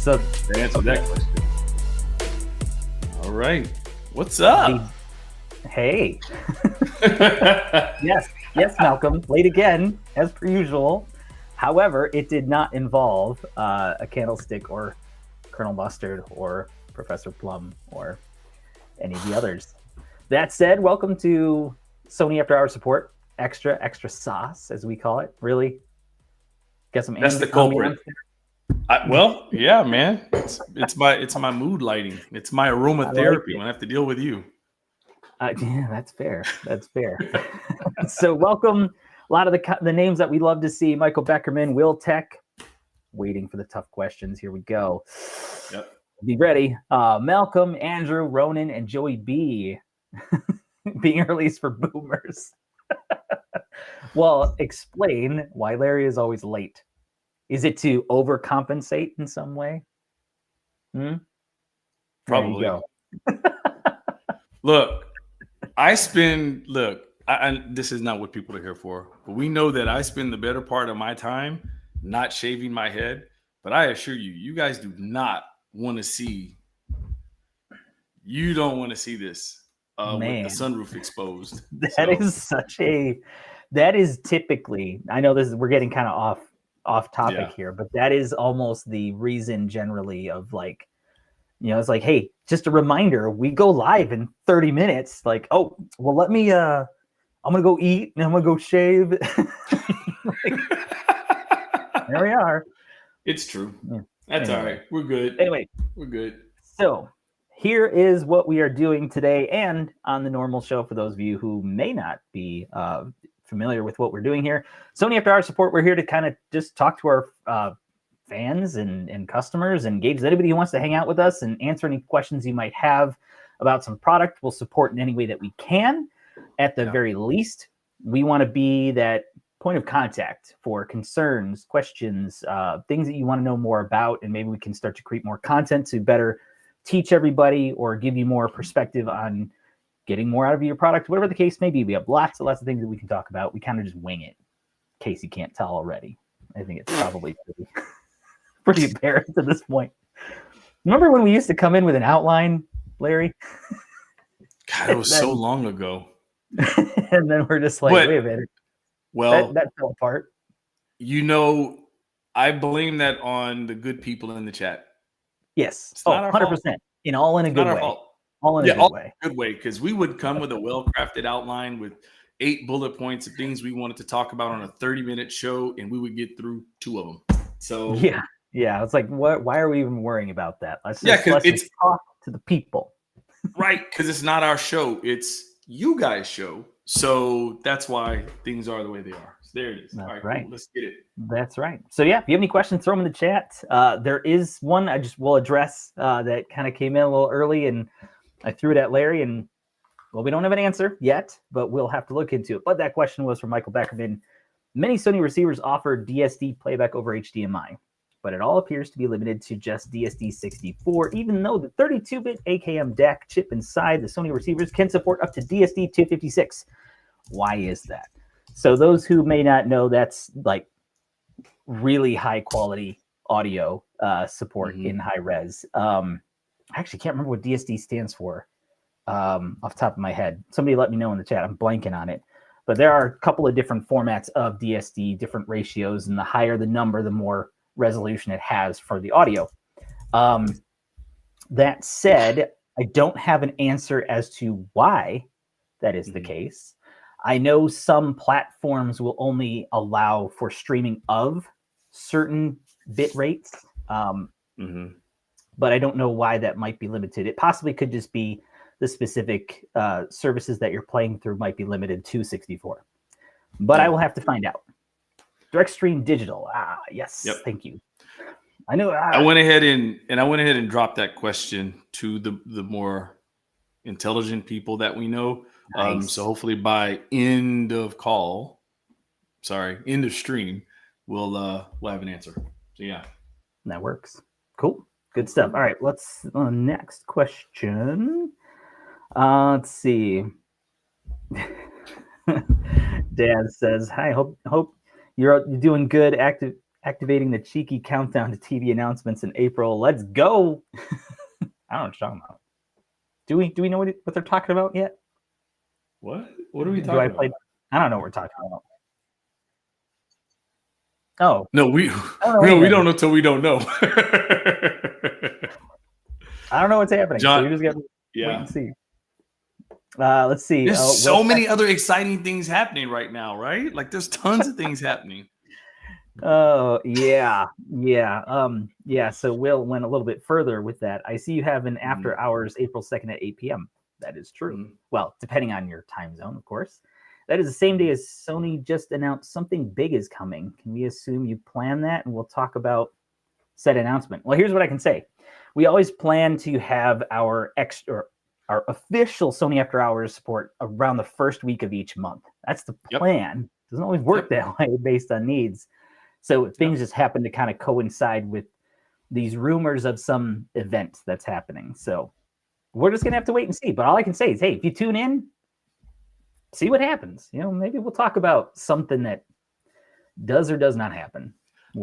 So that answers that question. All right. What's up? Hey. Yes, Malcolm. Late again, as per usual. However, it did not involve a candlestick or Colonel Mustard or Professor Plum or any of the others. That said, welcome to Sony After Hours Support. Extra sauce, as we call it. Really? Got some. That's the culprit. Well, yeah, man. It's my mood lighting. It's my aromatherapy when I have to deal with you. Yeah, that's fair. So welcome. A lot of the names that we love to see: Michael Beckerman, Will Tech. Waiting for the tough questions. Here we go. Yep. Be ready. Malcolm, Andrew, Ronan, and Joey B. being released for boomers. Well, explain why Larry is always late. Is it to overcompensate in some way? Probably. There you go. This is not what people are here for, but we know that I spend the better part of my time not shaving my head. But I assure you, you guys do not want to see. You don't want to see this with the sunroof exposed. That is typically. I know we're getting kind of off topic here, but that is almost the reason generally of like, it's like, hey, just a reminder, we go live in 30 minutes. Like, oh, well, let me, I'm going to go eat and I'm going to go shave. There we are. It's true. That's all right. We're good. Anyway, we're good. So here is what we are doing today and on the normal show for those of you who may not be familiar with what we're doing here. Sony After Hours Support, we're here to kind of just talk to our fans and customers and engage anybody who wants to hang out with us and answer any questions you might have about some product. We'll support in any way that we can. At the very least, we want to be that point of contact for concerns, questions, things that you want to know more about, and maybe we can start to create more content to better teach everybody or give you more perspective on getting more out of your product, whatever the case may be. We have lots of things that we can talk about. We kind of just wing it, in case you can't tell already. I think it's probably pretty apparent at this point. Remember when we used to come in with an outline, Larry? God, it was so long ago. And then we're just like, wait a minute. Well, that fell apart. I blame that on the good people in the chat. Yes. 100%. All in a good way. All in a good way, because we would come with a well-crafted outline with 8 bullet points of things we wanted to talk about on a 30-minute show, and we would get through 2 of them. So yeah. It's like, why are we even worrying about that? Let's talk to the people. Right, because it's not our show; it's you guys' show. So that's why things are the way they are. So there it is. That's all right, right. Cool. Let's get it. That's right. So yeah, if you have any questions, throw them in the chat. There is one I just will address that kind of came in a little early, and I threw it at Larry, and we don't have an answer yet, but we'll have to look into it. But that question was from Michael Beckerman. Many Sony receivers offer DSD playback over HDMI, but it all appears to be limited to just DSD64, even though the 32-bit AKM DAC chip inside the Sony receivers can support up to DSD256. Why is that? So those who may not know, that's like really high quality audio support in high res. I actually can't remember what DSD stands for off the top of my head. Somebody let me know in the chat. I'm blanking on it. But there are a couple of different formats of DSD, different ratios, and the higher the number, the more resolution it has for the audio. That said, I don't have an answer as to why that is the case. I know some platforms will only allow for streaming of certain bit rates, but I don't know why that might be limited. It possibly could just be the specific services that you're playing through might be limited to 64. But I will have to find out. Direct Stream Digital. Yes. Yep. Thank you. I know. I went ahead and dropped that question to the more intelligent people that we know. Nice. So hopefully by end of stream, we'll have an answer. So yeah, that works. Cool. Good stuff. All right. Let's next question. Let's see. Dad says, "Hi. Hope you're doing good. activating the cheeky countdown to TV announcements in April. Let's go. I don't know what you're talking about. Do we know what they're talking about yet? What are we talking about? I don't know what we're talking about. Oh no, we don't know until we don't know. I don't know what's happening. John, so you just got to wait and see. Let's see. There's so many other exciting things happening right now, right? Like there's tons of things happening. Oh yeah. So Will went a little bit further with that. I see you have an after hours April 2nd at 8 p.m. That is true. Well, depending on your time zone, of course. That is the same day as Sony just announced something big is coming. Can we assume you plan that? And we'll talk about said announcement. Well, here's what I can say. We always plan to have our official Sony After Hours support around the first week of each month. That's the plan. Doesn't always work that way based on needs. So things just happen to kind of coincide with these rumors of some event that's happening. So we're just going to have to wait and see. But all I can say is, hey, if you tune in, see what happens. Maybe we'll talk about something that does or does not happen.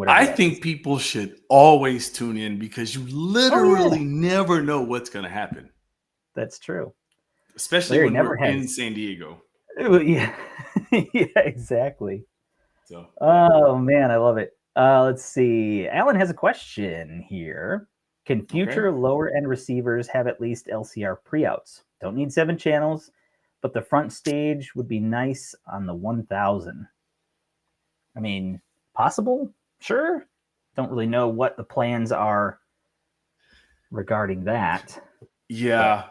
I think people should always tune in because you literally never know what's going to happen. That's true. Especially when we're in San Diego. Yeah, yeah, exactly. So, oh man, I love it. Let's see. Alan has a question here. Can future lower end receivers have at least LCR pre-outs? Don't need 7 channels, but the front stage would be nice on the 1000. I mean, possible? Sure. Don't really know what the plans are regarding that. Yeah.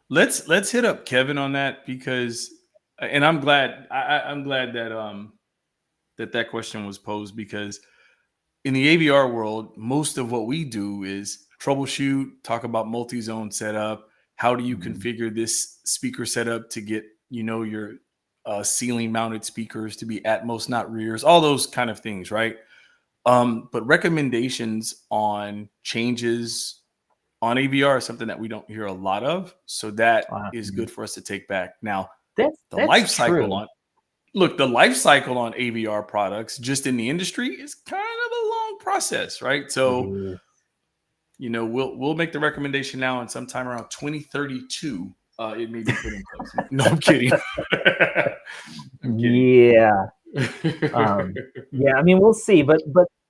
Let's hit up Kevin on that because, and I'm glad that question was posed because in the AVR world, most of what we do is troubleshoot, talk about multi-zone setup. How do you configure this speaker setup to get, your ceiling mounted speakers to be Atmos, not rears, all those kind of things, right? But recommendations on changes on AVR is something that we don't hear a lot of. So that is good for us to take back. Now, the life cycle on AVR products just in the industry is kind of a long process, right? So, we'll make the recommendation now and sometime around 2032, it may be put in place. No, I'm kidding. Yeah. Yeah, I mean, we'll see, but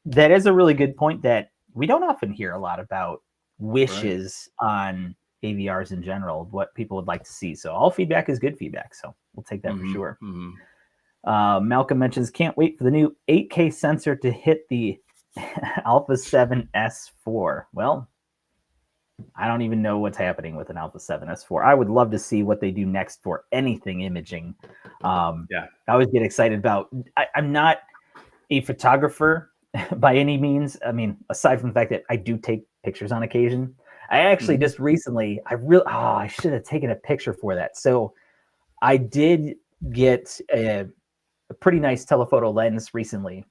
that is a really good point that we don't often hear a lot about wishes on AVRs in general, what people would like to see. So all feedback is good feedback. So we'll take that for sure. Malcolm mentions, can't wait for the new 8K sensor to hit the Alpha 7 S4. Well, I don't even know what's happening with an Alpha 7 S4. I would love to see what they do next for anything imaging. I always get excited about, I'm not a photographer by any means. I mean, aside from the fact that I do take pictures on occasion, I actually just recently, I should have taken a picture for that. So I did get a pretty nice telephoto lens recently.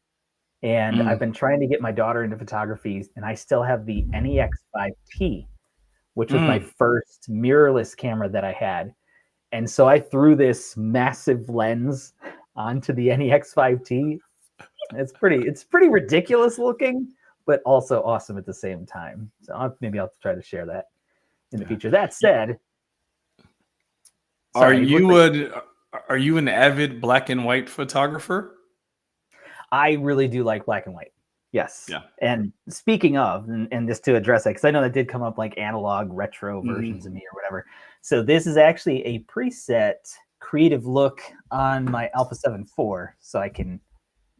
And I've been trying to get my daughter into photography, and I still have the NEX5T, which was my first mirrorless camera that I had. And so I threw this massive lens onto the NEX5T. It's pretty ridiculous looking, but also awesome at the same time. So maybe I'll try to share that in the future. That said, are you an avid black and white photographer? I really do like black and white. Yes. Yeah. And speaking of, and just to address that, because I know that did come up like analog retro versions of me or whatever. So this is actually a preset creative look on my Alpha 7 IV. So I can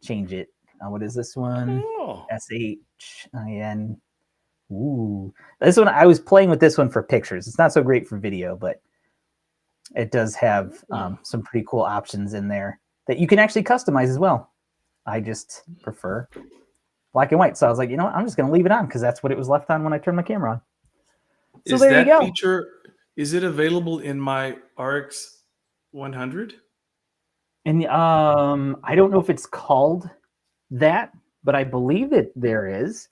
change it. What is this one? SHIN. Ooh. This one, I was playing with this one for pictures. It's not so great for video, but it does have some pretty cool options in there that you can actually customize as well. I just prefer black and white. So I was like, I'm just going to leave it on because that's what it was left on when I turned my camera on. So is there that you go. Feature, is it available in my RX 100? And I don't know if it's called that, but I believe there is.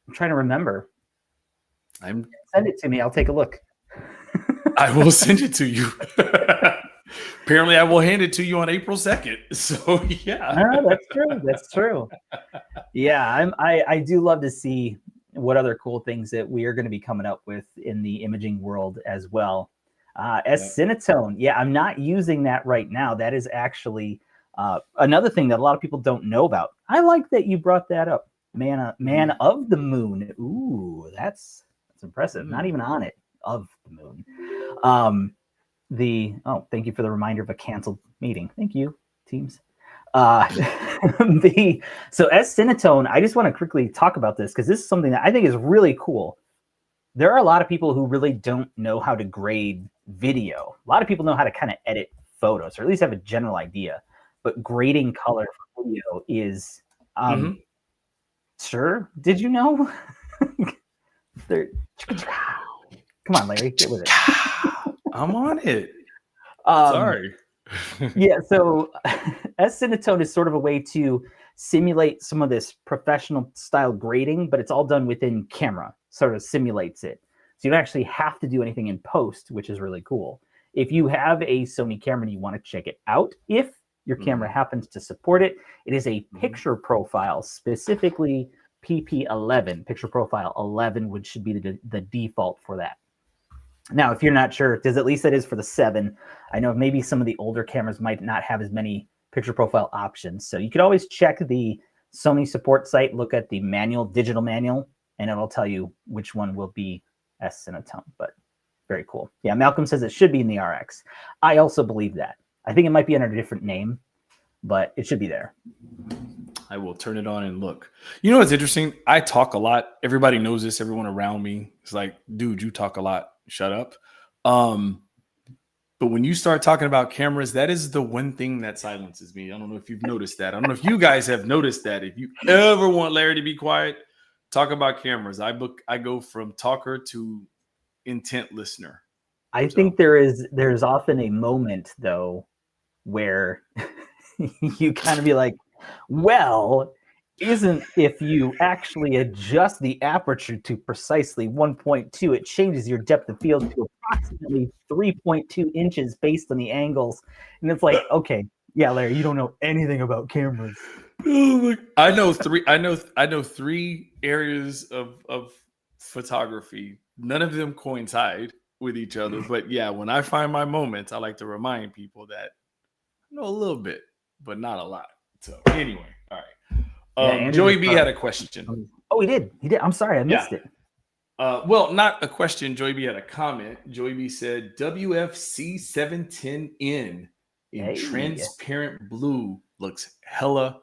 I'm trying to remember. Send it to me. I'll take a look. I will send it to you. Apparently, I will hand it to you on April 2nd. So, yeah. That's true. That's true. Yeah, I do love to see what other cool things that we are going to be coming up with in the imaging world as well. S-Cinetone. Yeah, I'm not using that right now. That is actually another thing that a lot of people don't know about. I like that you brought that up. Man of the Moon. Ooh, that's impressive. Not even on it, of the moon. Thank you for the reminder of a canceled meeting. Thank you, teams. So S-Cinetone, I just want to quickly talk about this because this is something that I think is really cool. There are a lot of people who really don't know how to grade video. A lot of people know how to kind of edit photos, or at least have a general idea. But grading color for video is sure. Did you know? Come on, Larry, get with it. I'm on it. Sorry. Yeah, so S-Cinetone is sort of a way to simulate some of this professional style grading, but it's all done within camera, sort of simulates it. So you don't actually have to do anything in post, which is really cool. If you have a Sony camera and you want to check it out, if your camera happens to support it, it is a picture profile, specifically PP11, picture profile 11, which should be the default for that. Now, if you're not sure, because at least that is for the 7, I know maybe some of the older cameras might not have as many picture profile options. So you could always check the Sony support site, look at the digital manual, and it'll tell you which one will be S-Cinetone. But very cool. Yeah, Malcolm says it should be in the RX. I also believe that. I think it might be under a different name, but it should be there. I will turn it on and look. You know what's interesting? I talk a lot. Everybody knows this. Everyone around me is like, dude, you talk a lot. Shut up. But when you start talking about cameras, that is the one thing that silences me. I don't know if you've noticed that. I don't know if you guys have noticed that. If you ever want Larry to be quiet, talk about cameras. I go from talker to intent listener. I think there's often a moment though where you kind of be like, well, isn't if you actually adjust the aperture to precisely 1.2, it changes your depth of field to approximately 3.2 inches based on the angles. And it's like, okay, yeah, Larry, you don't know anything about cameras. I know three areas of photography. None of them coincide with each other. But yeah, when I find my moments, I like to remind people that I know a little bit, but not a lot. So anyway, all right. Joey B had a question. Oh, he did. I'm sorry, I missed it. Well, not a question. Joey B had a comment. Joey B said, WFC 710N in transparent blue looks hella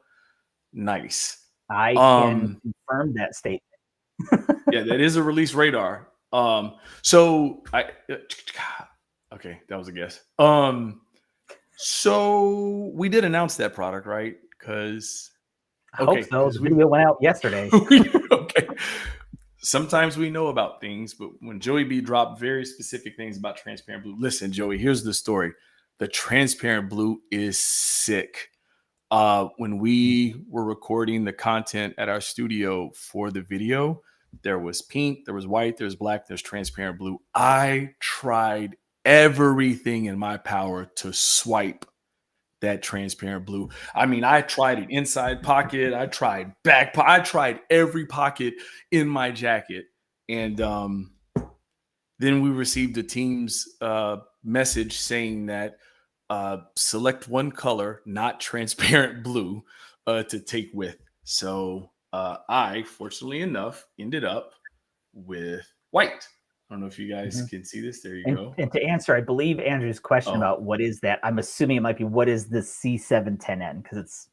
nice. I can confirm that statement. Yeah, that is a release radar. So okay, that was a guess. So we did announce that product, right? Because I hope so. The video went out yesterday. Okay. Sometimes we know about things, but when Joey B dropped very specific things about transparent blue, listen, Joey, here's the story. The transparent blue is sick. When we were recording the content at our studio for the video, there was pink, there was white, there's black, there's transparent blue. I tried everything in my power to swipe that transparent blue. I mean, I tried an inside pocket. I tried back pocket. I tried every pocket in my jacket. And then we received a team's message saying that select one color, not transparent blue, to take with. So I, fortunately enough, ended up with white. I don't know if you guys can see this. There you go. And to answer, I believe Andrew's question about what is that, I'm assuming it might be what is the C710N, because it's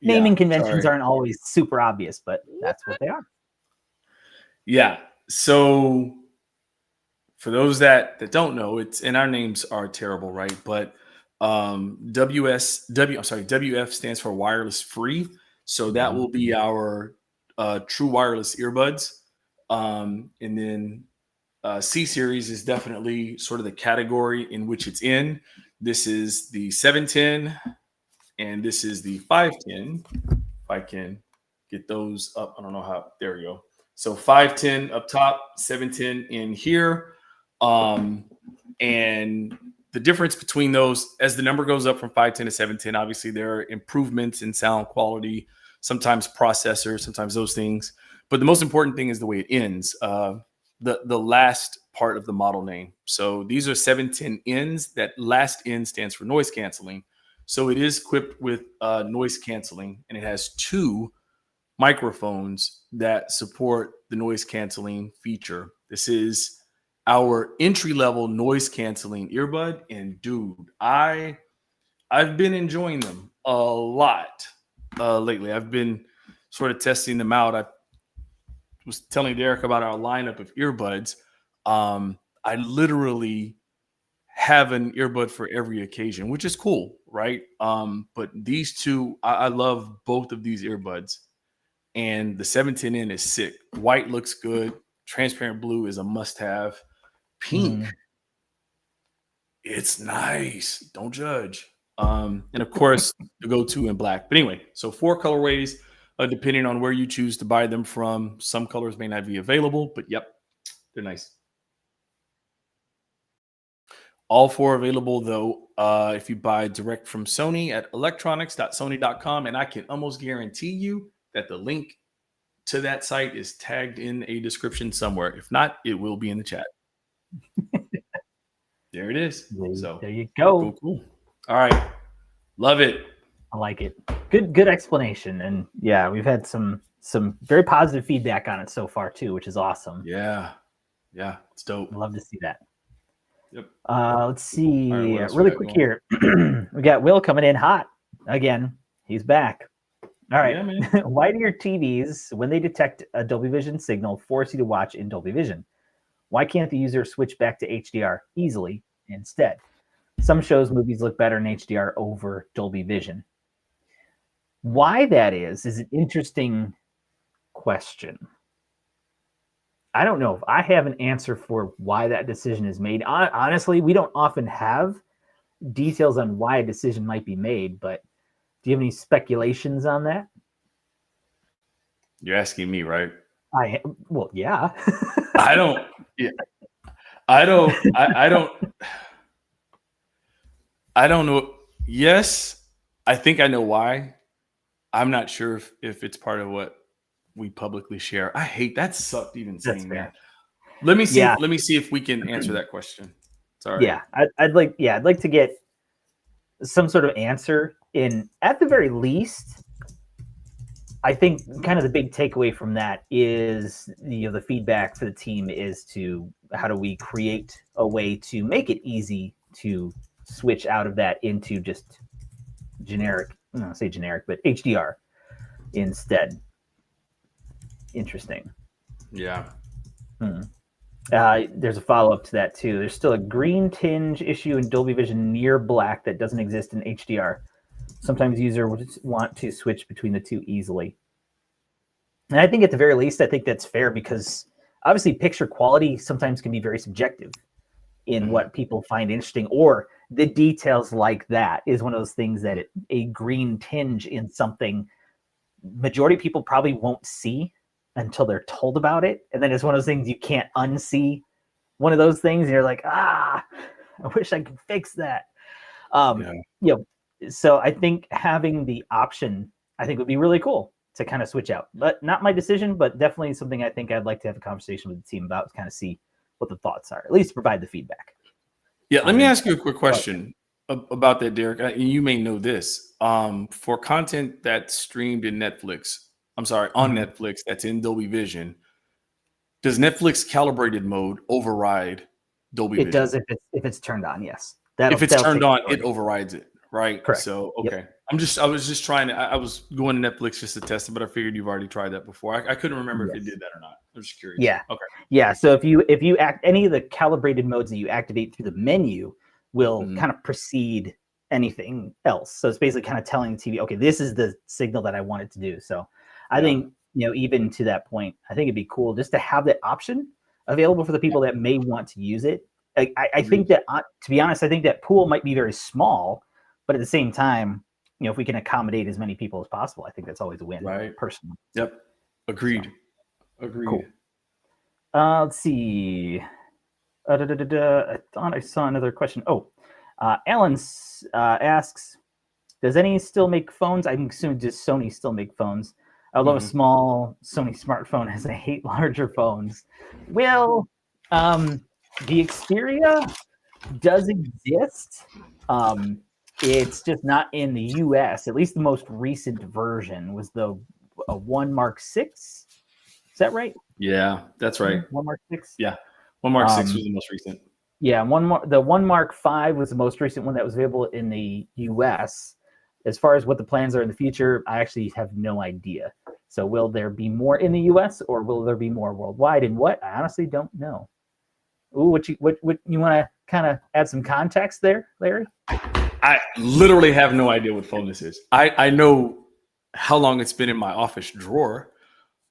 naming conventions aren't always super obvious, but that's what they are. Yeah. So for those that don't know, and our names are terrible, right? But WF stands for wireless free. So that will be our true wireless earbuds. And then C series is definitely sort of the category in which it's in. This is the 710 and this is the 510. If I can get those up, I don't know how. There we go. So 510 up top, 710 in here. And the difference between those, as the number goes up from 510 to 710, obviously there are improvements in sound quality. sometimes processor, sometimes those things. But the most important thing is the way it ends. The last part of the model name. So these are 710Ns. That last N stands for noise canceling. So it is equipped with noise canceling, and it has 2 microphones that support the noise canceling feature. This is our entry level noise canceling earbud, and dude, I've been enjoying them a lot lately. I've been sort of testing them out. I was telling Derek about our lineup of earbuds. I literally have an earbud for every occasion, which is cool, right? But these two, I love both of these earbuds. And the 710N is sick. White looks good. Transparent blue is a must-have. Pink, it's nice. Don't judge. And of course, the go-to in black. But anyway, so 4 colorways, depending on where you choose to buy them from. Some colors may not be available, but yep, they're nice. All 4 available, though, if you buy direct from Sony at electronics.sony.com. And I can almost guarantee you that the link to that site is tagged in a description somewhere. If not, it will be in the chat. There it is. So there you go. Cool. All right. Love it. I like it. Good explanation. And yeah, we've had some very positive feedback on it so far too, which is awesome. Yeah. It's dope. Love to see that. Yep. Let's see. Really quick here. We got Will coming in hot again. He's back. All right. Yeah, man. Why do your TVs, when they detect a Dolby Vision signal, force you to watch in Dolby Vision? Why can't the user switch back to HDR easily instead? Some shows, movies look better in HDR over Dolby Vision. Why that is an interesting question. I don't know if I have an answer for why that decision is made. Honestly, we don't often have details on why a decision might be made, but do you have any speculations on that? You're asking me, right? Well, yeah. I don't know. Yes, I think I know why. I'm not sure if it's part of what we publicly share. I hate that. Sucked even saying that. Let me see. Yeah. Let me see if we can answer that question. Sorry. Yeah, I'd like to get some sort of answer. In at the very least, I think kind of the big takeaway from that is the feedback for the team is to how do we create a way to make it easy to switch out of that into just generic, I don't say generic, but HDR instead. Interesting. Yeah. There's a follow-up to that too. There's still a green tinge issue in Dolby Vision near black that doesn't exist in HDR. Sometimes users want to switch between the two easily. And I think at the very least, I think that's fair because obviously picture quality sometimes can be very subjective in what people find interesting, or the details like that is one of those things that a green tinge in something, majority of people probably won't see until they're told about it. And then it's one of those things you can't unsee one of those things. And you're like, I wish I could fix that. So I think having the option, I think would be really cool to kind of switch out, but not my decision, but definitely something I think I'd like to have a conversation with the team about to kind of see what the thoughts are, at least provide the feedback. Yeah. Let me ask you a quick question about that, Derek. You may know this. For content that's streamed in Netflix, on Netflix, that's in Dolby Vision, does Netflix calibrated mode override Dolby Vision? It does if it's turned on, yes. If it's turned on, it overrides it, right? Correct. So, okay. Yep. I was just trying to, I was going to Netflix just to test it, but I figured you've already tried that before. I couldn't remember if it did that or not. I was just curious. Yeah. Okay. Yeah. So if you act any of the calibrated modes that you activate through the menu will kind of precede anything else. So it's basically kind of telling the TV, okay, this is the signal that I want it to do. So I think, even to that point, I think it'd be cool just to have that option available for the people that may want to use it. I think that, to be honest, I think that pool might be very small, but at the same time, if we can accommodate as many people as possible, I think that's always a win, right? Personally. Yep. Agreed. Agreed. Cool. Let's see. I thought I saw another question. Alan asks, Does any still make phones? I'm assuming just Sony still make phones. I love a small Sony smartphone as I hate larger phones. Well, the Xperia does exist. It's just not in the US. At least the most recent version was the One Mark 6. Is that right? Yeah, that's right. One Mark 6. Yeah, One Mark 6 was the most recent. Yeah, the One Mark 5 was the most recent one that was available in the US. As far as what the plans are in the future, I actually have no idea. So will there be more in the US or will there be more worldwide? And what? I honestly don't know. Ooh, what you want to kind of add some context there, Larry? I literally have no idea what phone this is. I know how long it's been in my office drawer.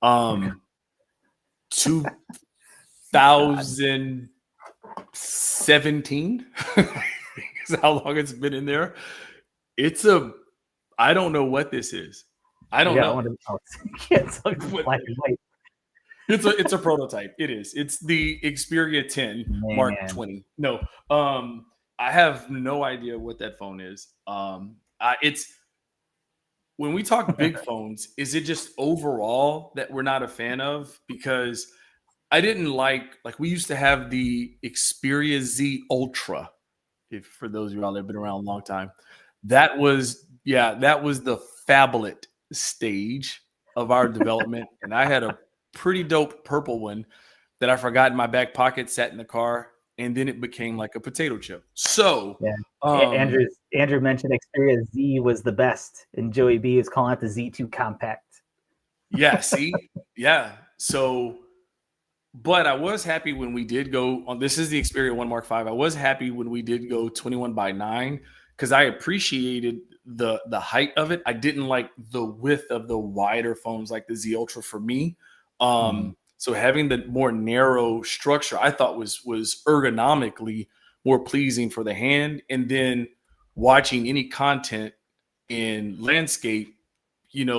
2017 is how long it's been in there. I don't know what this is. I don't know. It's black and white. It's a prototype. It is. It's the Xperia 10 Mark 20. No, I have no idea what that phone is. It's when we talk big phones, is it just overall that we're not a fan of? Because I didn't like we used to have the Xperia Z Ultra. If for those of you out there been around a long time, that was the phablet stage of our development, and I had a pretty dope purple one that I forgot in my back pocket, sat in the car, and then it became like a potato chip. So yeah. Andrew mentioned Xperia Z was the best, and Joey B is calling it the Z2 Compact. Yeah, see? Yeah. So, but I was happy when we did go on. This is the Xperia 1 Mark 5. I was happy when we did go 21:9 because I appreciated the height of it. I didn't like the width of the wider phones like the Z Ultra for me. So having the more narrow structure, I thought was ergonomically more pleasing for the hand. And then watching any content in landscape,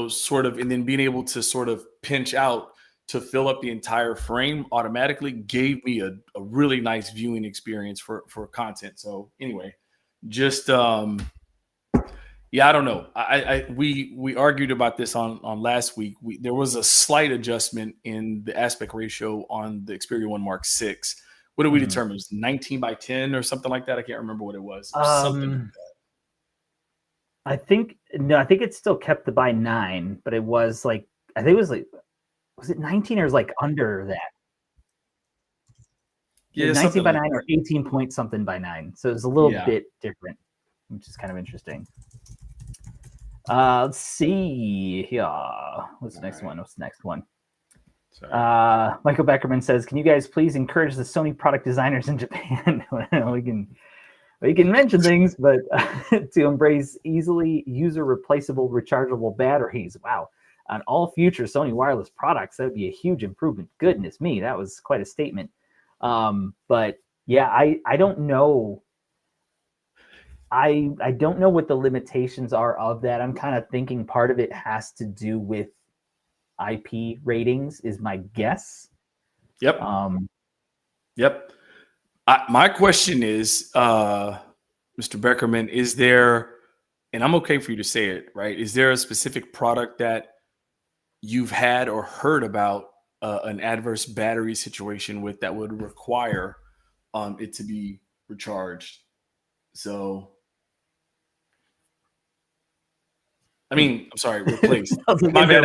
sort of, and then being able to sort of pinch out to fill up the entire frame automatically gave me a really nice viewing experience for content. So anyway, just yeah, I don't know. We argued about this on last week. There was a slight adjustment in the aspect ratio on the Xperia 1 Mark 6. What did we determine? It was 19:10 or something like that. I can't remember what it was. Something like that. I think it still kept the by 9, but it was was it 19 or was under that? Yeah, 19:9 or 18 point something by 9. So it was a little bit different, which is kind of interesting. Let's see here. What's the next one? Michael Beckerman says, "Can you guys please encourage the Sony product designers in Japan?" we can mention things, but to embrace easily user replaceable rechargeable batteries. Wow. On all future Sony wireless products, that would be a huge improvement. Goodness me, that was quite a statement. But yeah, I don't know. I don't know what the limitations are of that. I'm kind of thinking part of it has to do with IP ratings, is my guess. Yep. Yep. My question is, Mr. Beckerman, is there, and I'm okay for you to say it, right? Is there a specific product that you've had or heard about an adverse battery situation with that would require it to be recharged? So, I mean, I'm sorry, replaced. My bad.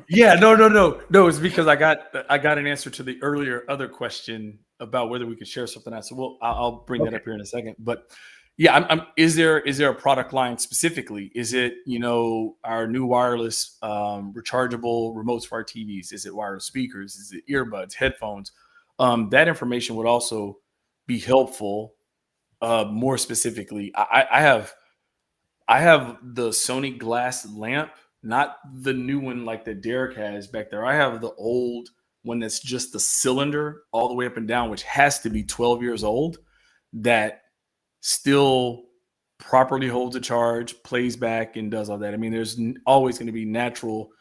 Yeah, no. It's because I got an answer to the other question about whether we could share something else. So I'll bring that up here in a second. But yeah, is there a product line specifically? Is it our new wireless rechargeable remotes for our TVs? Is it wireless speakers? Is it earbuds, headphones? That information would also be helpful. More specifically, I have the Sony glass lamp, not the new one like that Derek has back there. I have the old one that's just the cylinder all the way up and down, which has to be 12 years old, that still properly holds a charge, plays back, and does all that. I mean, there's always going to be a natural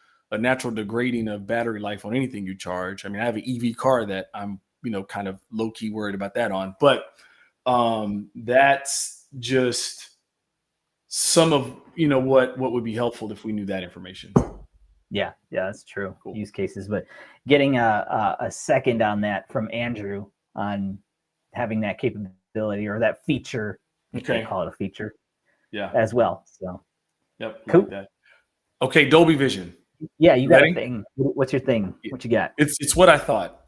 degrading of battery life on anything you charge. I mean, I have an EV car that I'm, kind of low key worried about that on, but that's just some of what would be helpful if we knew that information. Yeah, that's true. Cool. Use cases, but getting a second on that from Andrew on having that capability or that feature. Okay, call it a feature. Yeah, as well. So, yep, cool. Like that. Okay, Dolby Vision. Yeah, you got a thing. What's your thing? What you got? It's what I thought.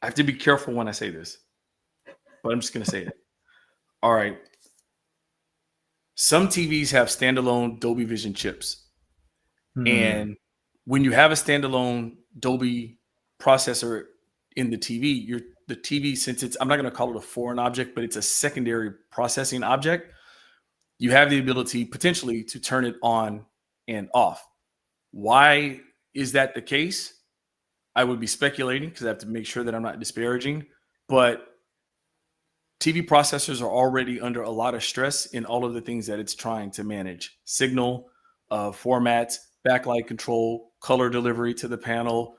I have to be careful when I say this, but I'm just gonna say it. All right. Some TVs have standalone Dolby Vision chips, and when you have a standalone Dolby processor in the TV, the TV, since I'm not going to call it a foreign object, but it's a secondary processing object, you have the ability potentially to turn it on and off. Why is that the case? I would be speculating because I have to make sure that I'm not disparaging, but TV processors are already under a lot of stress in all of the things that it's trying to manage: signal, formats, backlight control, color delivery to the panel.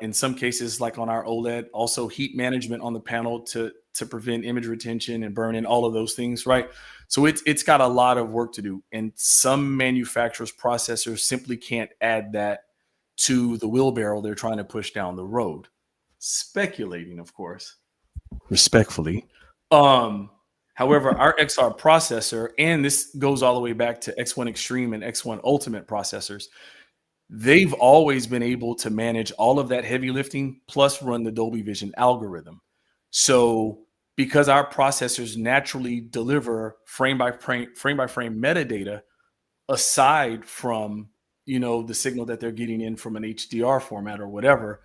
In some cases, like on our OLED, also heat management on the panel to prevent image retention and burn-in, all of those things, right? So it's got a lot of work to do. And some manufacturers' processors simply can't add that to the wheelbarrow they're trying to push down the road. Speculating, of course, respectfully. However, our XR processor, and this goes all the way back to X1 Extreme and X1 Ultimate processors, they've always been able to manage all of that heavy lifting plus run the Dolby Vision algorithm. So because our processors naturally deliver frame by frame metadata aside from, the signal that they're getting in from an HDR format or whatever,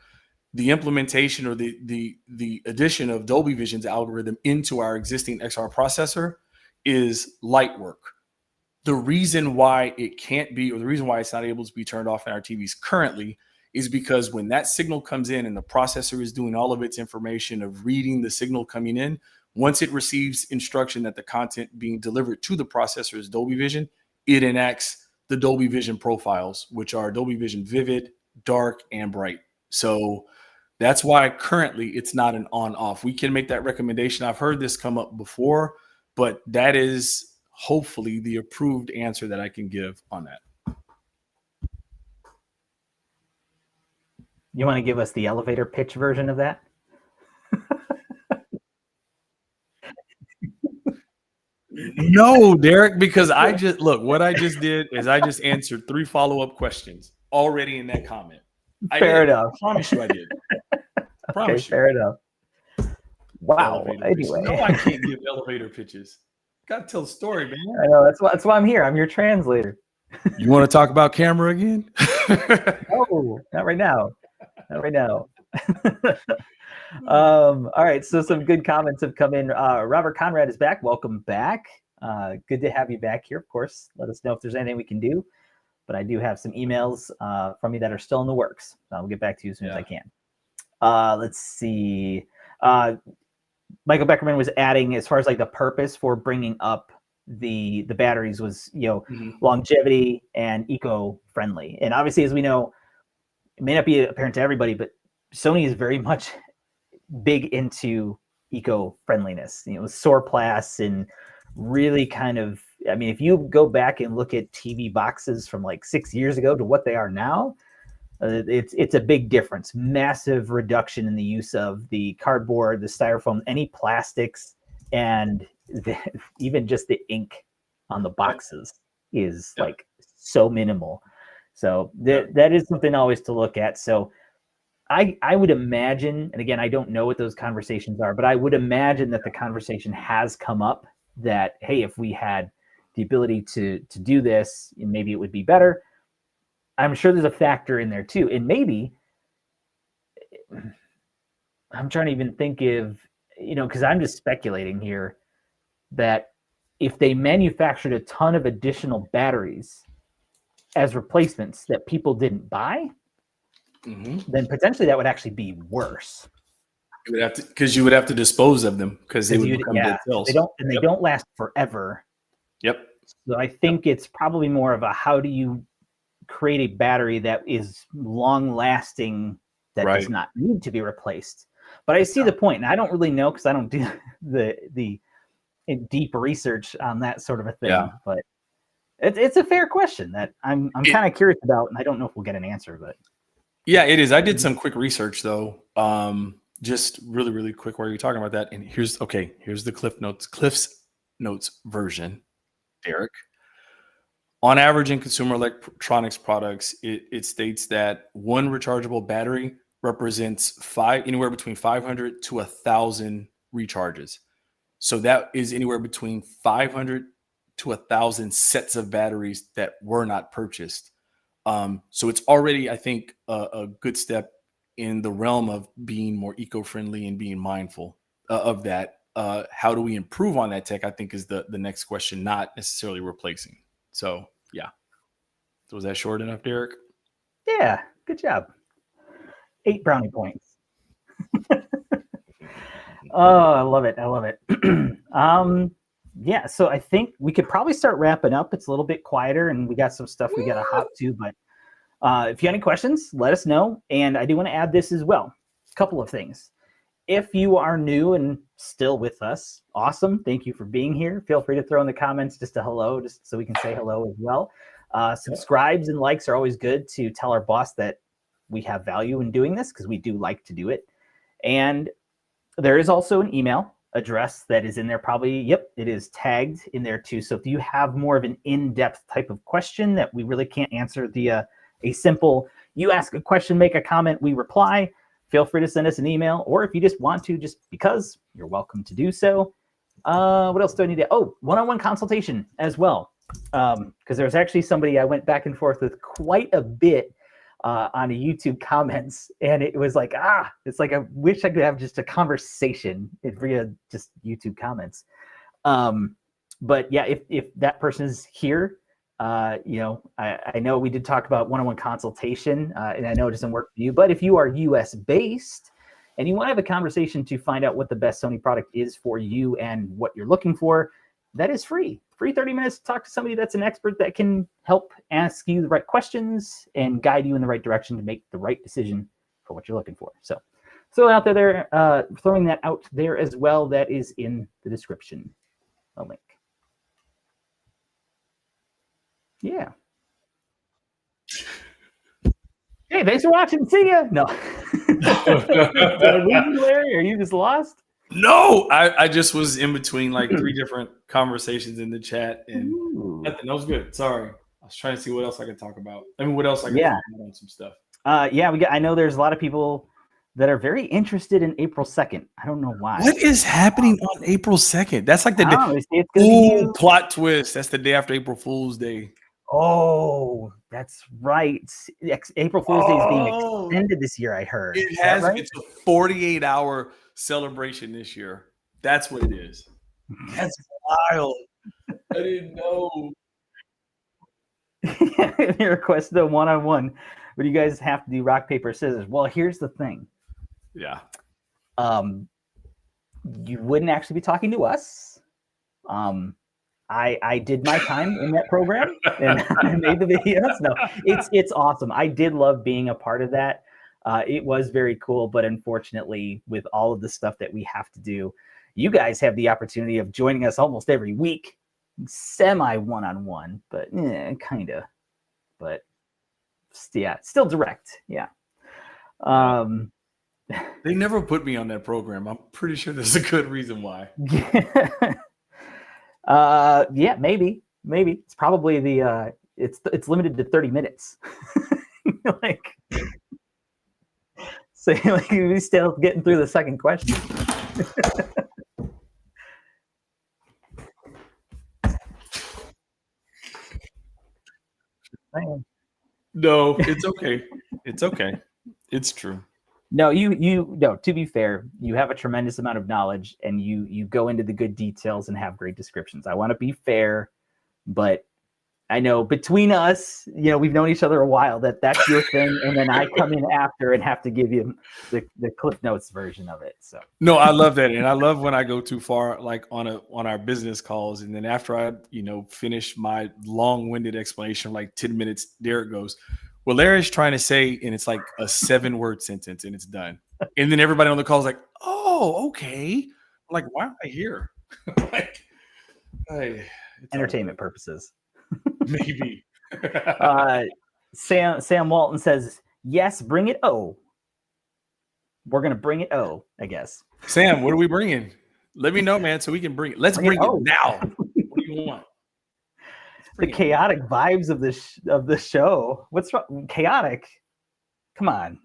the implementation or the addition of Dolby Vision's algorithm into our existing XR processor is light work. The reason why it can't be, or the reason why it's not able to be turned off in our TVs currently, is because when that signal comes in and the processor is doing all of its information of reading the signal coming in, once it receives instruction that the content being delivered to the processor is Dolby Vision, it enacts the Dolby Vision profiles, which are Dolby Vision Vivid, Dark, and Bright. So that's why currently it's not an on-off. We can make that recommendation. I've heard this come up before, but that is hopefully the approved answer that I can give on that. You want to give us the elevator pitch version of that? No, Derek, because what I just did is I just answered 3 follow-up questions already in that comment. Fair enough. I promise you I did. Okay, fair enough. Wow. Anyway. No, I can't give elevator pitches. Got to tell the story, man. I know, that's why I'm here. I'm your translator. You want to talk about camera again? No, not right now. Not right now. All right, so some good comments have come in. Robert Conrad is back. Welcome back. Good to have you back here, of course. Let us know if there's anything we can do. But I do have some emails from you that are still in the works. So I'll get back to you as soon as I can. Let's see. Michael Beckerman was adding, as far as like the purpose for bringing up the batteries was, longevity and eco-friendly. And obviously, as we know, it may not be apparent to everybody, but Sony is very much big into eco-friendliness, Sorplast and really kind of, I mean, if you go back and look at TV boxes from like 6 years ago to what they are now, it's a big difference. Massive reduction in the use of the cardboard, the styrofoam, any plastics, and even just the ink on the boxes is like so minimal. So that is something always to look at. So I would imagine, and again, I don't know what those conversations are, but I would imagine that the conversation has come up that, hey, if we had the ability to do this, maybe it would be better. I'm sure there's a factor in there too. And maybe, I'm trying to even think of, because I'm just speculating here, that if they manufactured a ton of additional batteries as replacements that people didn't buy, then potentially that would actually be worse. You would have to, because you would have to dispose of them because they would become dead cells. They don't last forever. Yep. So I think it's probably more of a, how do you create a battery that is long lasting, that does not need to be replaced? But I see the point, and I don't really know because I don't do the deep research on that sort of a thing. Yeah. But It's a fair question that I'm kind of curious about, and I don't know if we'll get an answer, but yeah, it is. I did some quick research though. Just really quick while you're talking about that. And here's the Cliff's Notes version, Derek. On average, in consumer electronics products, it states that one rechargeable battery represents anywhere between 500 to 1,000 recharges. So that is anywhere between 500 to 1,000 sets of batteries that were not purchased. So it's already, I think, a good step in the realm of being more eco-friendly and being mindful of that. How do we improve on that tech, I think, is the next question, not necessarily replacing. So, yeah. So was that short enough, Derek? Yeah, good job. 8 brownie points. Oh, I love it. I love it. Yeah, so I think we could probably start wrapping up. It's a little bit quieter, and we got some stuff we got to hop to. But if you have any questions, let us know. And I do want to add this as well. A couple of things. If you are new and still with us, awesome. Thank you for being here. Feel free to throw in the comments just a hello, just so we can say hello as well. Subscribes and likes are always good to tell our boss that we have value in doing this, because we do like to do it. And there is also an email address that is in there probably. Yep, it is tagged in there too. So if you have more of an in-depth type of question that we really can't answer via a simple, you ask a question, make a comment, we reply, feel free to send us an email. Or if you just want to, just because, you're welcome to do so. What else do I need to? Oh, one-on-one consultation as well. Because there's actually somebody I went back and forth with quite a bit on the YouTube comments, and it was like, it's like I wish I could have just a conversation via just YouTube comments. But yeah, if that person is here, I know we did talk about one-on-one consultation, and I know it doesn't work for you, but if you are US based and you want to have a conversation to find out what the best Sony product is for you and what you're looking for, that is free 30 minutes to talk to somebody that's an expert that can help ask you the right questions and guide you in the right direction to make the right decision for what you're looking for. So throwing that out there as well. That is in the description, a link. Yeah. Hey, thanks for watching. See ya. No. Did I lose you, Larry? Are you just lost? No, I just was in between like 3 different conversations in the chat, and nothing. That was good. Sorry, I was trying to see what else I could talk about. I mean, what else I could talk about on some stuff. I know there's a lot of people that are very interested in April 2nd. I don't know why. What is happening on April 2nd? That's like the day. Plot twist. That's the day after April Fool's Day. Oh, that's right. April Fool's Day is being extended this year, I heard. It has. Right? It's a 48-hour celebration this year. That's what it is. That's wild. I didn't know. They requested a one-on-one, but you guys have to do rock, paper, scissors. Well, here's the thing. Yeah. You wouldn't actually be talking to us. I did my time in that program and I made the videos. No, it's awesome. I did love being a part of that. It was very cool, but unfortunately, with all of the stuff that we have to do, you guys have the opportunity of joining us almost every week, semi one-on-one, but kind of. But yeah, still direct. Yeah. They never put me on that program. I'm pretty sure there's a good reason why. Yeah, maybe it's probably the it's limited to 30 minutes. Like, so like we still getting through the second question. No, it's okay. It's okay. It's true. No, to be fair, you have a tremendous amount of knowledge and you go into the good details and have great descriptions. I want to be fair, but I know between us, we've known each other a while, that's your thing. And then I come in after and have to give you the Cliff Notes version of it. So no, I love that. And I love when I go too far, like on our business calls. And then after I, finish my long-winded explanation, like 10 minutes, Derek goes, well, Larry's trying to say, and it's like a 7-word sentence and it's done. And then everybody on the call is like, oh, okay. I'm like, why am I here? Like, entertainment purposes. Maybe. Sam Walton says, yes, bring it. Oh, we're going to bring it. Oh, I guess. Sam, what are we bringing? Let me know, man, so we can bring it. Let's bring it now. What do you want? The chaotic vibes of the show. What's wrong? Chaotic? Come on.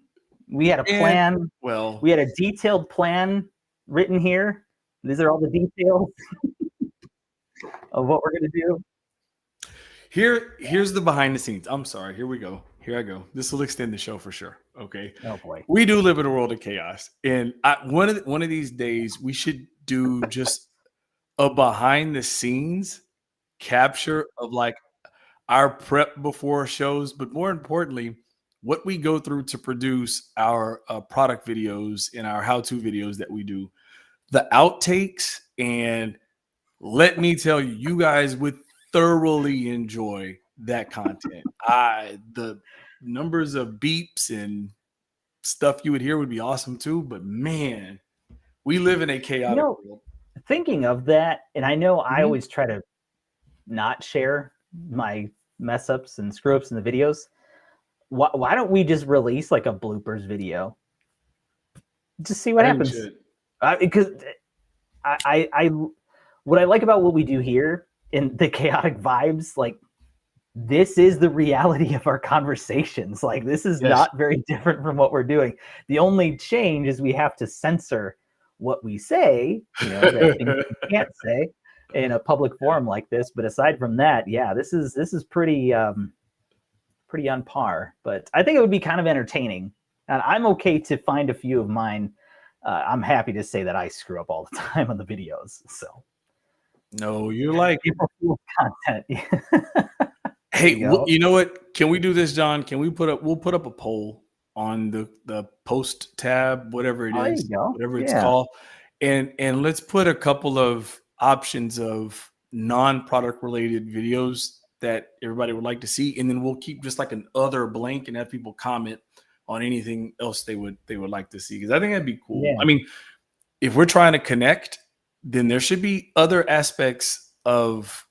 We had a plan. Well, we had a detailed plan written here. These are all the details of what we're going to do. Here's the behind the scenes. I'm sorry. Here we go. Here I go. This will extend the show for sure. Okay. Oh boy. We do live in a world of chaos, and one of these days we should do just a behind the scenes capture of like our prep before shows, but more importantly, what we go through to produce our product videos and our how-to videos that we do, the outtakes, and let me tell you, you guys would thoroughly enjoy that content. The numbers of beeps and stuff you would hear would be awesome too, but man, we live in a chaotic world. Thinking of that, and I know I always try to not share my mess ups and screw ups in the videos. Why don't we just release like a bloopers video? Just see what happens. Because I what I like about what we do here in the chaotic vibes, like this is the reality of our conversations. Like this is not very different from what we're doing. The only change is we have to censor what we say, that things we can't say in a public forum like this. But aside from that, yeah, this is pretty on par. But I think it would be kind of entertaining, and I'm okay to find a few of mine. I'm happy to say that I screw up all the time on the videos. So no, you're like April Fool's content. Hey, you know what? Can we do this, John? We'll put up a poll on the post tab, whatever it is, whatever it's called, and let's put a couple of options of non-product related videos that everybody would like to see, and then we'll keep just like an other blank and have people comment on anything else they would like to see, because I think that'd be cool. Yeah. I mean, if we're trying to connect, then there should be other aspects of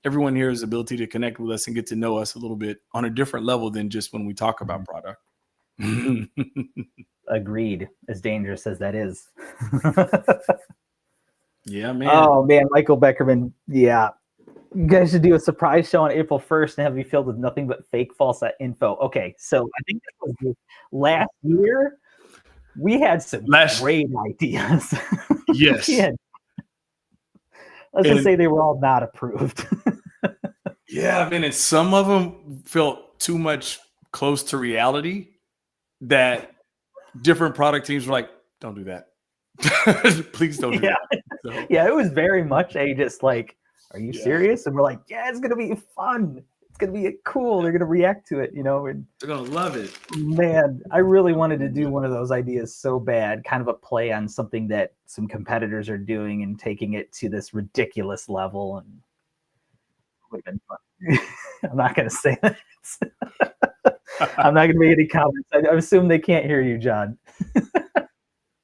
everyone here's ability to connect with us and get to know us a little bit on a different level than just when we talk about product. Agreed. As dangerous as that is. Yeah, man. Oh man, Michael Beckerman. Yeah. You guys should do a surprise show on April 1st and have me filled with nothing but fake false info. Okay, so I think this was last year. We had some great ideas. Yes. Let's just say they were all not approved. Yeah, I mean, and some of them felt too much close to reality that different product teams were like, don't do that. Please don't do that. So, yeah, it was very much a just like, are you serious? And we're like, yeah, it's going to be fun. It's going to be cool. They're going to react to it, and they're going to love it. Man, I really wanted to do one of those ideas so bad, kind of a play on something that some competitors are doing and taking it to this ridiculous level. And it would have been fun. I'm not going to say that. I'm not going to make any comments. I assume they can't hear you, John.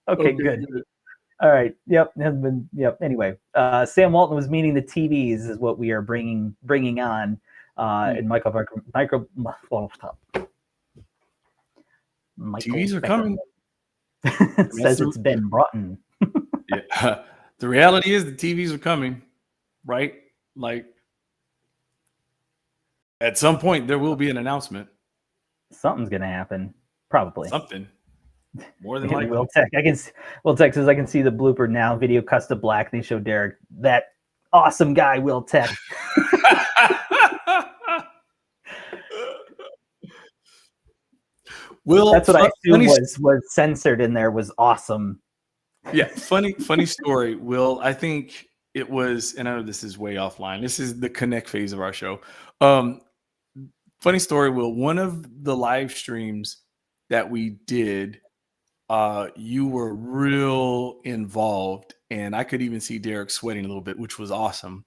Okay, good. All right. Yep. Anyway, Sam Walton was meaning the TVs is what we are bringing on. And Michael TVs are coming. Says it's been brought in. Yeah. The reality is the TVs are coming, right? Like at some point there will be an announcement. Something's gonna happen. Probably. Something. More than likely. Will Tech says I can see the blooper now. Video cut to black. They show Derek, that awesome guy, Will Tech. That's what I assumed was censored in there was awesome. Yeah, funny story, Will. I think it was, and I know this is way offline. This is the connect phase of our show. Funny story, Will. One of the live streams that we did, you were real involved, and I could even see Derek sweating a little bit, which was awesome.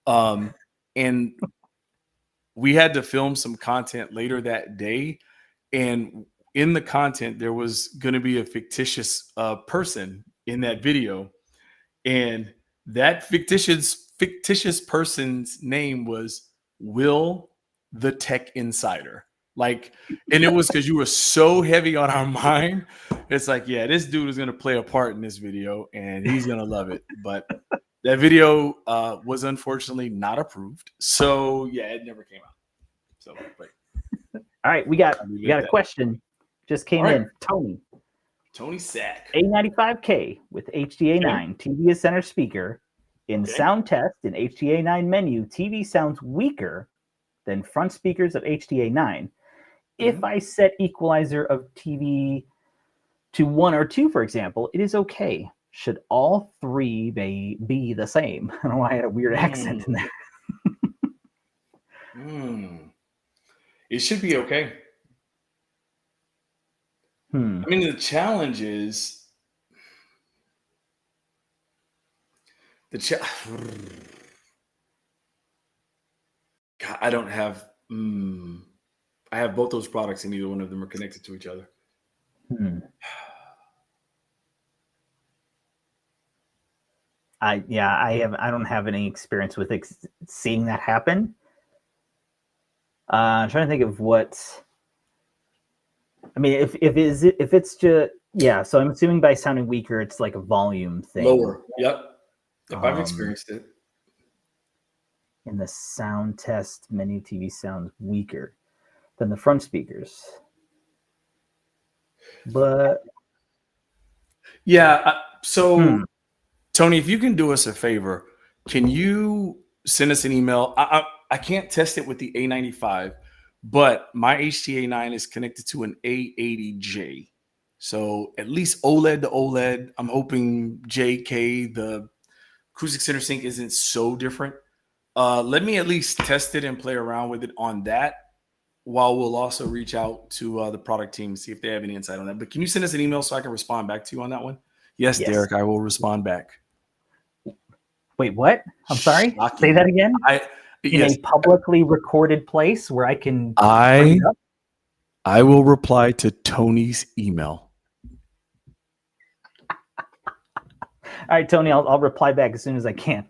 And we had to film some content later that day, and in the content there was going to be a fictitious person in that video, and that fictitious person's name was Will the Tech Insider. Like, and it was because you were so heavy on our mind. It's like, yeah, this dude is going to play a part in this video and he's going to love it. But that video was unfortunately not approved. So, yeah, it never came out. So, but all right, we got a question. Just came in. Tony Sack. A95K with HDA9 TV as center speaker. In sound test in HDA9 menu, TV sounds weaker than front speakers of HDA9. If I set equalizer of TV to 1 or 2, for example, it is okay. Should all 3 be the same? I don't know why I had a weird accent in there. It should be okay. I mean, the challenge is God, I don't have. I have both those products, and neither one of them are connected to each other. I don't have any experience with seeing that happen. I'm trying to think of what. I mean, if it's just so I'm assuming by sounding weaker, it's like a volume thing. Lower. Yep. I've experienced it. In the sound test, menu TV sounds weaker than the front speakers. But yeah, so Tony, if you can do us a favor, can you send us an email? I can't test it with the A95, but my HDA9 is connected to an A80J. So at least OLED to OLED. I'm hoping JK, the acoustic center sync, isn't so different. Let me at least test it and play around with it on that, while we'll also reach out to the product team, see if they have any insight on that. But can you send us an email so I can respond back to you on that one? Yes. Derek, I will respond back. Wait, what? I'm sorry? Shocking. Say that again? In a publicly recorded place where I can bring it up? I will reply to Tony's email. All right, Tony, I'll reply back as soon as I can.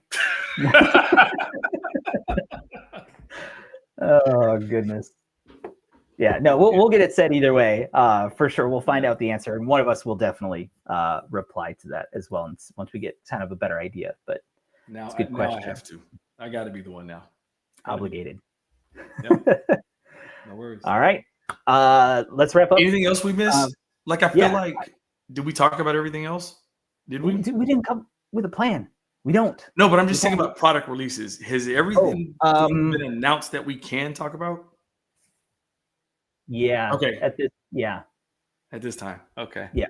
Oh, goodness. Yeah, no, we'll get it said either way. For sure, we'll find out the answer, and one of us will definitely reply to that as well once we get kind of a better idea. But now, it's a good question. I have to. I got to be the one now. Obligated. Yep. No worries. All right. Let's wrap up. Anything else we missed? I feel like, did we talk about everything else? Did we? We didn't come with a plan. We don't. No, but I'm just thinking about product releases. Has everything been announced that we can talk about? Yeah. Okay. At this time. Okay. Yeah.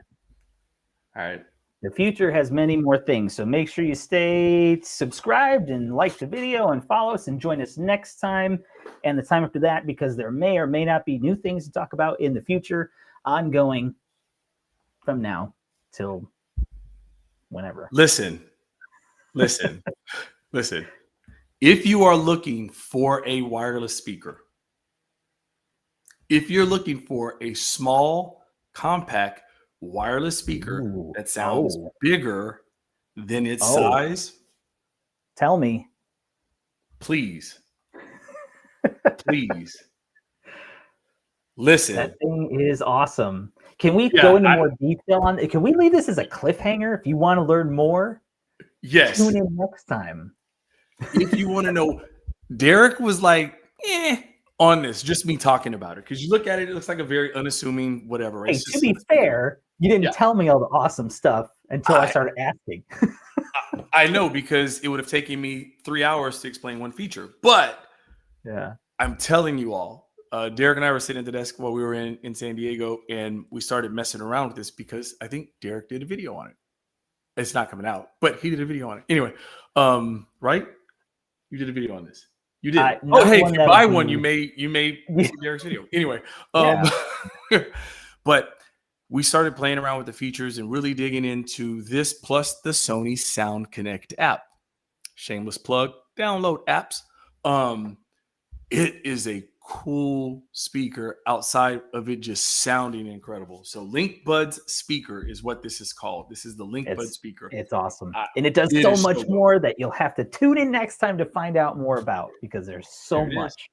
All right. The future has many more things, so make sure you stay subscribed and like the video and follow us and join us next time and the time after that, because there may or may not be new things to talk about in the future, ongoing from now till whenever. Listen. If you are looking for a wireless speaker, if you're looking for a small, compact wireless speaker that sounds bigger than its size, tell me. Please. Listen. That thing is awesome. Can we go into more detail on it? Can we leave this as a cliffhanger if you want to learn more? Yes. Tune in next time. If you want to know, Derek was like, on this, just me talking about it. Because you look at it, it looks like a very unassuming whatever. Hey, to be fair, you didn't tell me all the awesome stuff until I started asking. I know, because it would have taken me 3 hours to explain one feature. But I'm telling you all, Derek and I were sitting at the desk while we were in San Diego, and we started messing around with this because I think Derek did a video on it. It's not coming out, but he did a video on it. Anyway, right? You did a video on this. You did. Hey, if you buy one, you may see Derek's video. Anyway, but we started playing around with the features and really digging into this, plus the Sony Sound Connect app. Shameless plug. Download apps. It is a cool speaker outside of it just sounding incredible. So Link Buds speaker is what this is called. This is the Link Bud speaker. It's awesome. And it does so much more that you'll have to tune in next time to find out more about, because there's so much.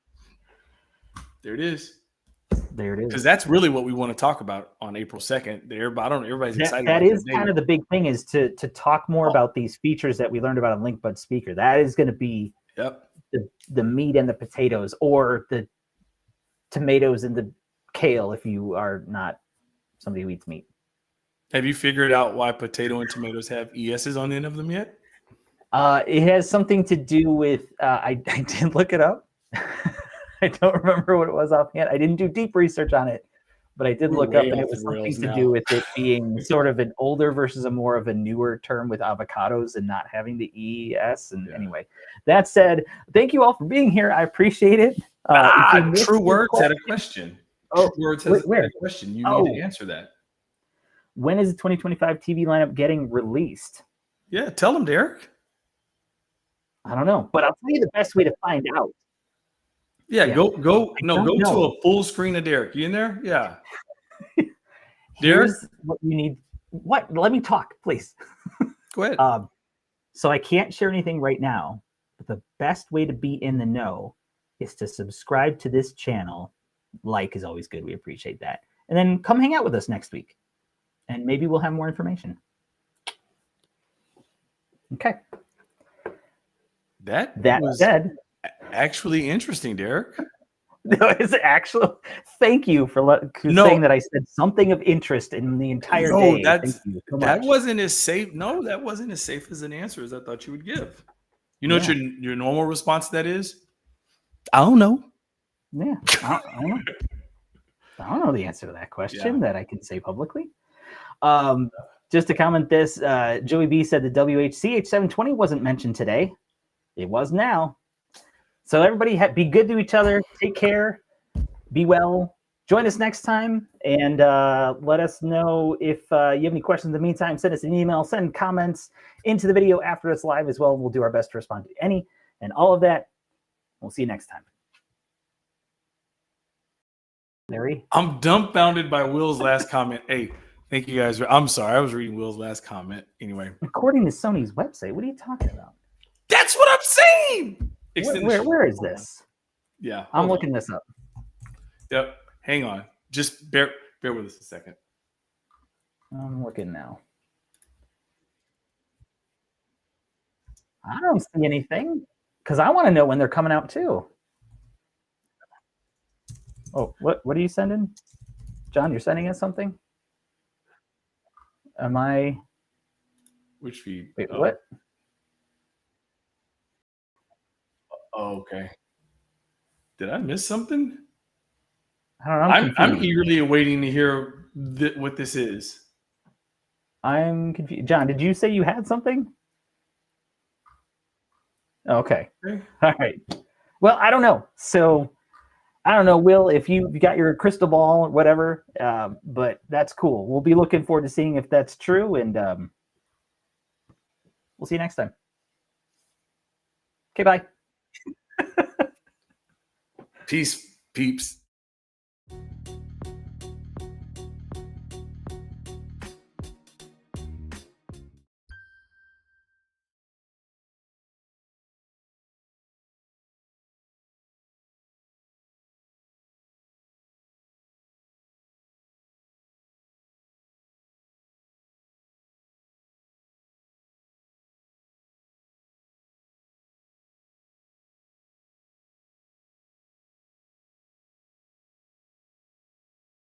There it is. There it is. Because that's really what we want to talk about on April 2nd. Everybody's excited. That is kind of the big thing, is to talk more about these features that we learned about a Link Bud speaker. That is going to be the meat and the potatoes, or the tomatoes and the kale if you are not somebody who eats meat. Have you figured out why potato and tomatoes have ESs on the end of them yet? It has something to do with, I did look it up. I don't remember what it was offhand. I didn't do deep research on it, but I did look up, and it was something to do with it being sort of an older versus a more of a newer term with avocados and not having the ES. And anyway, that said, thank you all for being here. I appreciate it. True Words had a question. Oh, True Words has a question. You need to answer that. When is the 2025 TV lineup getting released? Yeah, tell them, Derek. I don't know, but I'll tell you the best way to find out. Yeah, go to a full screen of Derek. You in there? Yeah. Derek, what you need. What? Let me talk, please. Go ahead. So I can't share anything right now, but the best way to be in the know is to subscribe to this channel. Like is always good. We appreciate that. And then come hang out with us next week, and maybe we'll have more information. Okay. That said, actually interesting, Derek. No, it's actually. Thank you for saying that I said something of interest in the entire day. That wasn't as safe. No, that wasn't as safe as an answer as I thought you would give. You know what your normal response to that is? I don't know. Yeah, I don't know. I don't know the answer to that question that I can say publicly. Just to comment this, Joey B said the WHCH720 wasn't mentioned today. It was now. So everybody be good to each other. Take care. Be well. Join us next time, and let us know if you have any questions in the meantime. Send us an email. Send comments into the video after it's live as well. We'll do our best to respond to any and all of that. We'll see you next time. Larry? I'm dumbfounded by Will's last comment. Hey, thank you guys. I'm sorry. I was reading Will's last comment. Anyway. According to Sony's website, what are you talking about? That's what I'm saying. Where is this? Yeah. I'm looking this up. Yep. Hang on. Just bear with us a second. I'm looking now. I don't see anything, because I want to know when they're coming out too. Oh, what are you sending? John, you're sending us something? Am I? Which feed? Wait, what? Oh, okay. Did I miss something? I don't know. I'm eagerly awaiting to hear what this is. I'm confused. John, did you say you had something? Okay. All right. Well, I don't know. So I don't know, Will, if you got your crystal ball or whatever, but that's cool. We'll be looking forward to seeing if that's true, and we'll see you next time. Okay, bye. Peace, peeps.